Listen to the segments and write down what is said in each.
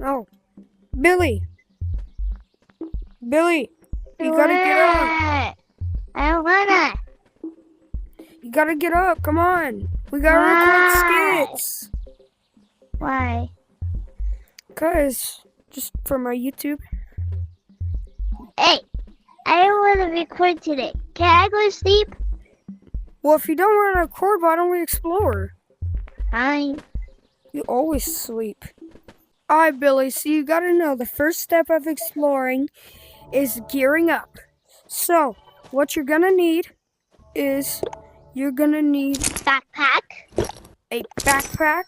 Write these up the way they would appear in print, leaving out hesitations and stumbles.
Oh, Billy. Billy, you gotta get up. I don't wanna. You gotta get up. Come on. We gotta Why? record skits. Why? Just for my YouTube. Hey, I don't want to record today. Can I go to sleep? Well, if you don't want to record, why don't we explore? Fine. You always sleep. Alright, Billy, so you gotta know the first step of exploring is gearing up. So, what you're gonna need is you're gonna need Backpack. a backpack.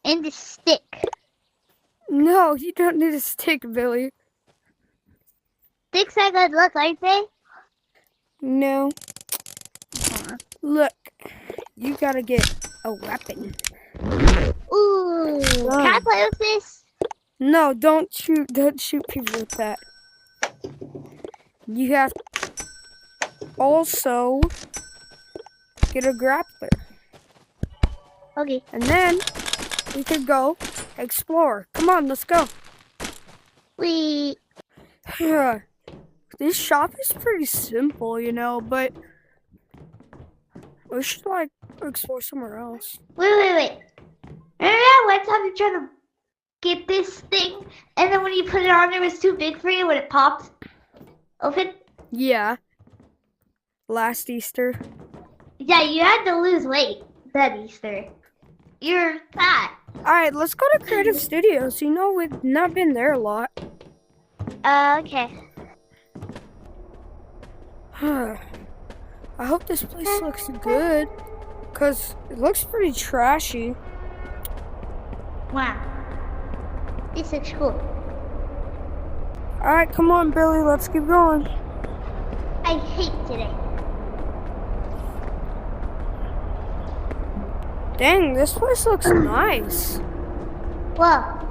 And a stick. No, you don't need a stick, Billy. Sticks are good look, aren't they? No. Look, you gotta get a weapon. Ooh. Can I play with this? No, don't shoot people with that. You have to also get a grappler. Okay. And then we could go explore. Come on, let's go. We. This shop is pretty simple, you know, but we should like explore somewhere else. Wait. Remember that one time you tried to get this thing, and then when you put it on, it was too big for you when it popped open? Yeah. Last Easter. Yeah, you had to lose weight that Easter. You're fat. Alright, let's go to Creative Studios. You know, we've not been there a lot. Okay. I hope this place looks good, because it looks pretty trashy. Wow. This looks cool. Alright, come on, Billy, let's keep going. I hate today. Dang, this place looks nice. Whoa.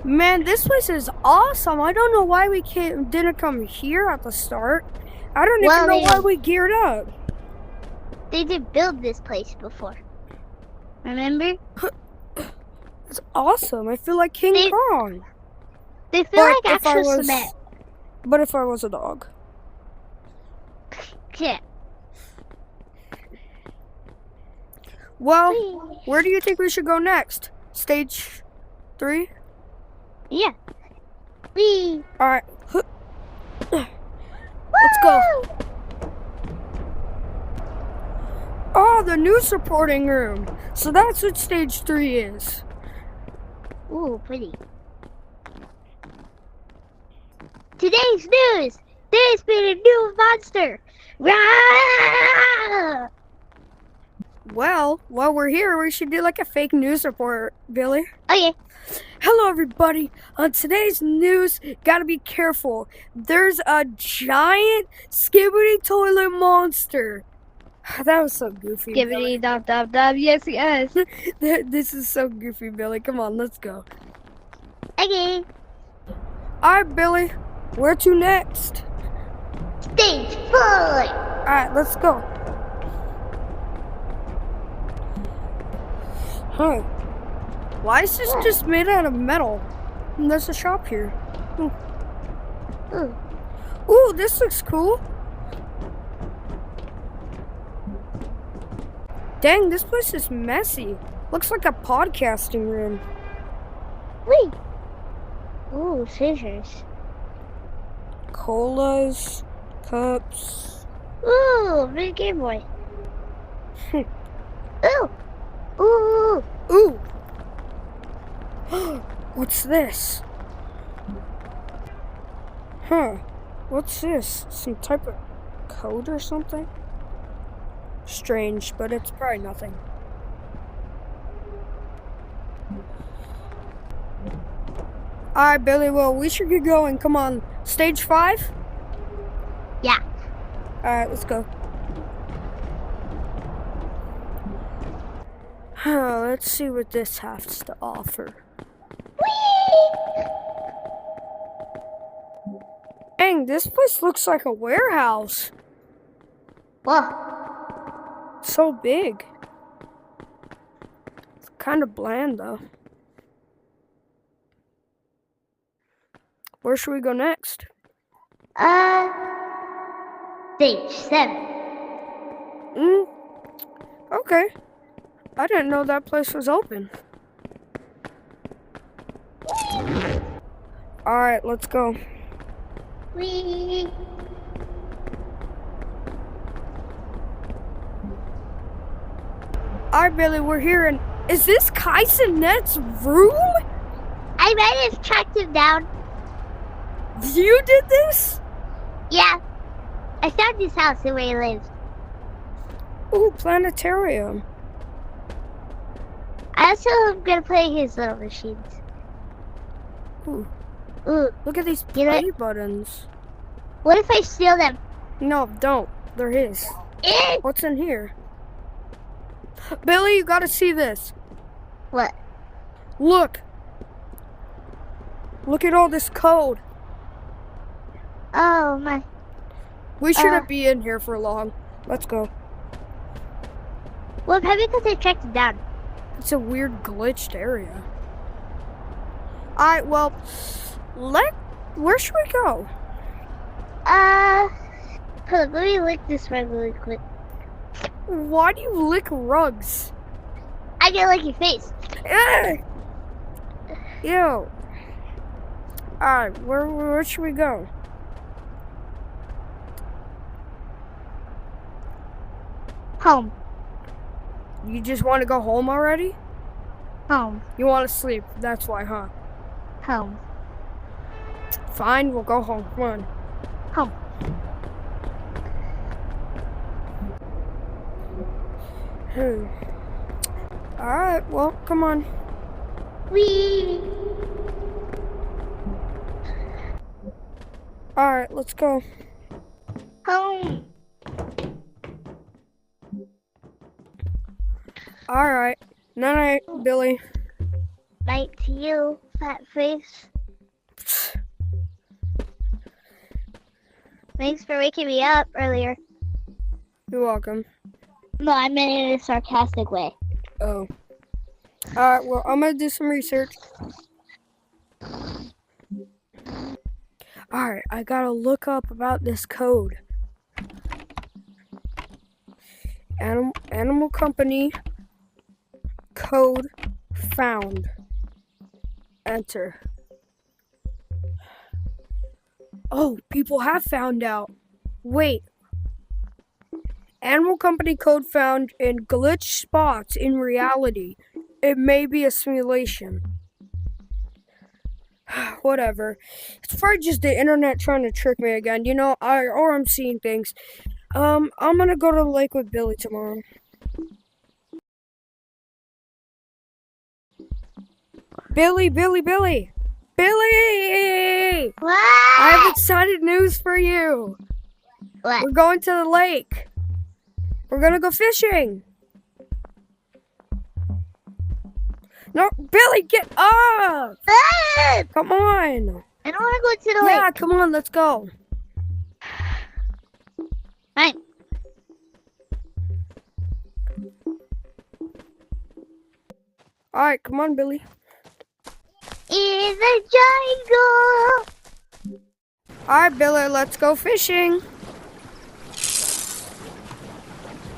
Man, this place is awesome. I don't know why we didn't come here at the start. I don't even know why we geared up. They did build this place before. Remember? It's awesome. I feel like King Kong. They feel like actual cement. But if I was a dog. Yeah. Well, where do you think we should go next? Stage 3? Yeah. Wee. Alright. Let's go. Oh, the news reporting room. So that's what stage 3 is. Ooh, pretty. Today's news. There's been a new monster. Rah! Well, while we're here, we should do like a fake news report, Billy. Okay. Hello, everybody. On today's news, gotta be careful. There's a giant skibbity toilet monster. That was so goofy. Skibbity dub dub dub. Yes. This is so goofy, Billy. Come on, let's go. Okay. Alright, Billy. Where to next? Stage 4. Alright, let's go. Huh. Why is this just made out of metal? And there's a shop here. Ooh, this looks cool. Dang, this place is messy. Looks like a podcasting room. Wait. Ooh, scissors. Colas, cups. Ooh, big Game Boy. Ooh. Ooh. Ooh. What's this? Huh. What's this? Some type of code or something? Strange, but it's probably nothing. Alright, Billy, well, we should get going. Come on. Stage 5? Yeah. Alright, let's go. Let's see what this has to offer. Whee! Dang, this place looks like a warehouse. Whoa. It's so big. It's kind of bland though. Where should we go next? Stage 7. Okay. I didn't know that place was open. Alright, let's go. Whee! Alright, Billy, we're here and is this Kaisenet's room? I might have tracked him down. You did this? Yeah. I found his house and where he lives. Ooh, planetarium. I also am gonna play his little machines. Ooh, Ooh, look at these You know- play buttons. what if I steal them? No, don't. They're his. Eh! What's in here? Billy, you gotta see this. What? Look. Look at all this code. Oh my. We shouldn't be in here for long. Let's go. Well, probably because I tracked him down. It's a weird glitched area. Alright, well, where should we go? Hold on, let me lick this rug really quick. Why do you lick rugs? I gotta lick your face. Ugh! Ew. Alright, where should we go? Home. You just want to go home already? Home. You want to sleep, that's why, huh? Home. Fine, we'll go home. Come on. Home. Alright, well, come on. Whee! Alright, let's go. Home. Alright. Night, Billy. Night to you, fat face. Thanks for waking me up earlier. You're welcome. No, I meant it in a sarcastic way. Oh. Alright, well, I'm gonna do some research. Alright, I gotta look up about this code. Animal Company code found. Enter. Oh, people have found out. Wait. Animal Company code found in glitch spots in reality. It may be a simulation. Whatever. It's probably just the internet trying to trick me again. You know, or I'm seeing things. I'm gonna go to the lake with Billy tomorrow. Billy! Billy! What? I have exciting news for you. What? We're going to the lake. We're gonna go fishing. No, Billy, get up! Ah! Come on. I don't want to go to the Yeah, lake. come on, let's go. Fine. Alright, come on, Billy. In the jungle. Alright, Billy, let's go fishing.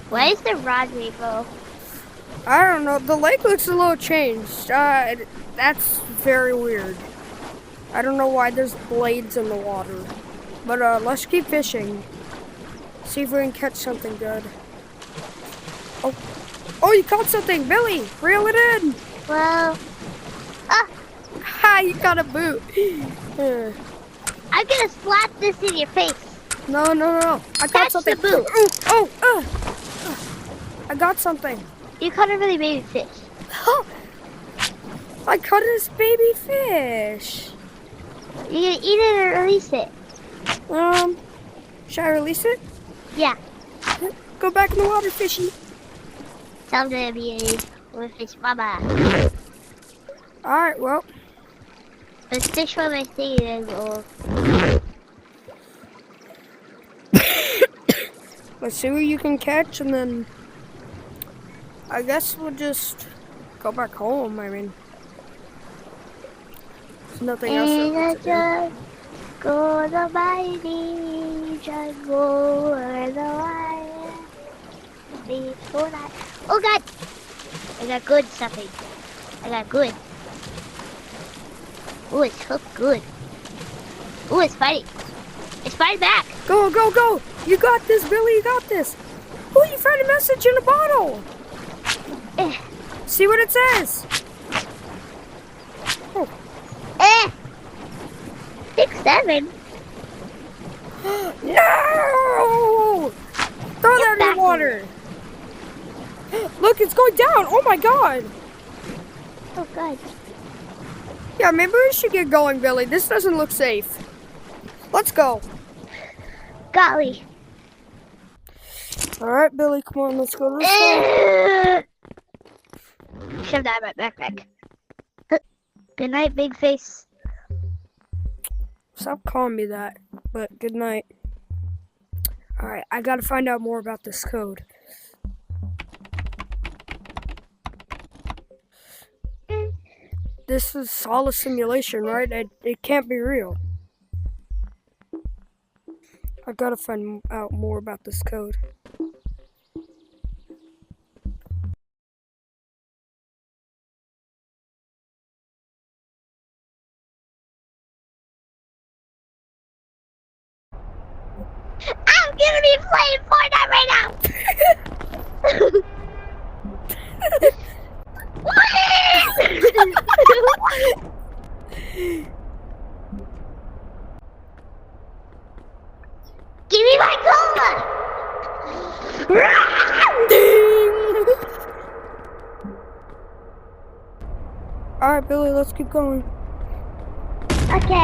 Why is the rod rainbow? I don't know, the lake looks a little changed. That's very weird. I don't know why there's blades in the water. But let's keep fishing. See if we can catch something good. Oh, you caught something, Billy! Reel it in! Well, Ha, you got a boot. I'm gonna slap this in your face. No. I got Catch something. the boot. I got something. You caught a really baby fish. I caught this baby fish. You gonna eat it or release it? Should I release it? Yeah. Go back in the water, fishy. Someday be with fish mama. Alright, well. Let's fish for my thing and go. Let's see what you can catch and then I guess we'll just go back home. I mean, there's nothing else In that a we can do. jug, go the mighty jungle where the lion sleeps for night. Oh God! I got good something. I got good. Ooh, it's hooked good. Ooh, it's fighting. It's fighting back. Go, go, go! You got this, Billy. You got this. Oh, you found a message in a bottle. Eh, See what it says. eh. 6-7. No! Throw that in back the water. Look, it's going down. Oh my God. Oh God. Yeah, maybe we should get going, Billy. This doesn't look safe. Let's go. Golly. All right, Billy, come on, let's go to the store. Shove that in my backpack. Good night, big face. Stop calling me that, but good night. All right, I gotta find out more about this code. This is all a simulation, right? It can't be real. I gotta find out more about this code. I'm gonna be playing Fortnite right now. Give me my cola. Ding! All right, Billy, let's keep going. Okay.